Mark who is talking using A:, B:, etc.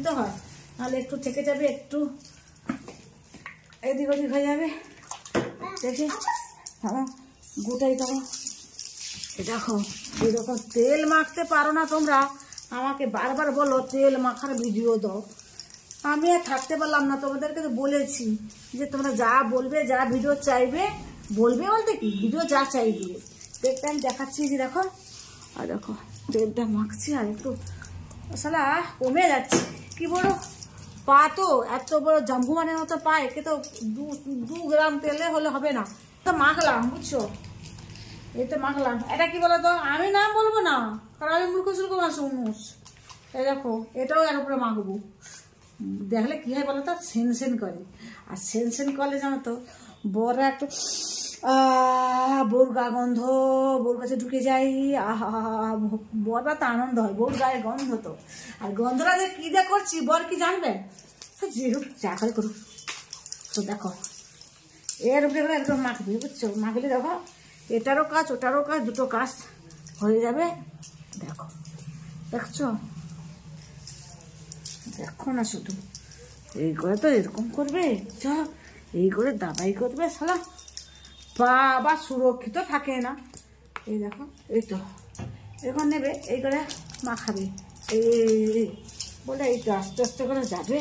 A: নিতে হয়, নাহলে একটু থেকে যাবে, একটু এদিক ওদিক হয়ে যাবে। দেখি হ্যাঁ গোটাই দেবো। দেখো এরকম তেল মাখতে পারো না তোমরা, আমাকে বারবার বলো তেল মাখার ভিডিও দাও। আমি আর থাকতে পারলাম না, তোমাদেরকে তো বলেছি যে তোমরা যা বলবে, যা ভিডিও চাইবে, বলবে বলতে কি ভিডিও যা চাইবে তেলটা আমি দেখাচ্ছি। যে দেখো, আর দেখো তেলটা মাখছি, আর একটু মশলা কমে যাচ্ছে। কি বলো, পা তো এত বড় জাম্বু মানের মতো পা, একে তো 2 গ্রাম তেলে হলে হবে না। তো মাখলাম, বুঝছো, এই তো মাখলাম। এটা কি বলো তো, আমি নাম বলবো না, কারণ আমি মূর্খ সুর্খ মানুষ। এই দেখো এটাও এর উপরে মাখবো, দেখলে কি হয় বলো তো, সেন করে। আর সেন করলে জানো তো বড় একটু বউর গা গন্ধ, বউর কাছে ঢুকে যাই, বররা তো আনন্দ হয়, বউর গায়ে গন্ধ তো। আর গন্ধটা যে কি দিয়ে করছি বর কি জানবে, যেরকম চা করে করুক। তো দেখো এর উপরে একদম মাখবি, বুঝছো, মাখলে দেখো এটারও কাজ ওটারও কাজ, দুটো কাজ হয়ে যাবে। দেখো দেখছো, দেখো না শুধু এই করে তো এরকম করবে, এই করে দাবাই করবে, শালা পা আবার সুরক্ষিত থাকে না। এই দেখো এই তো এখন নেবে, এই করে মাখাবে, এই বলে এই তো আস্তে আস্তে করে যাবে।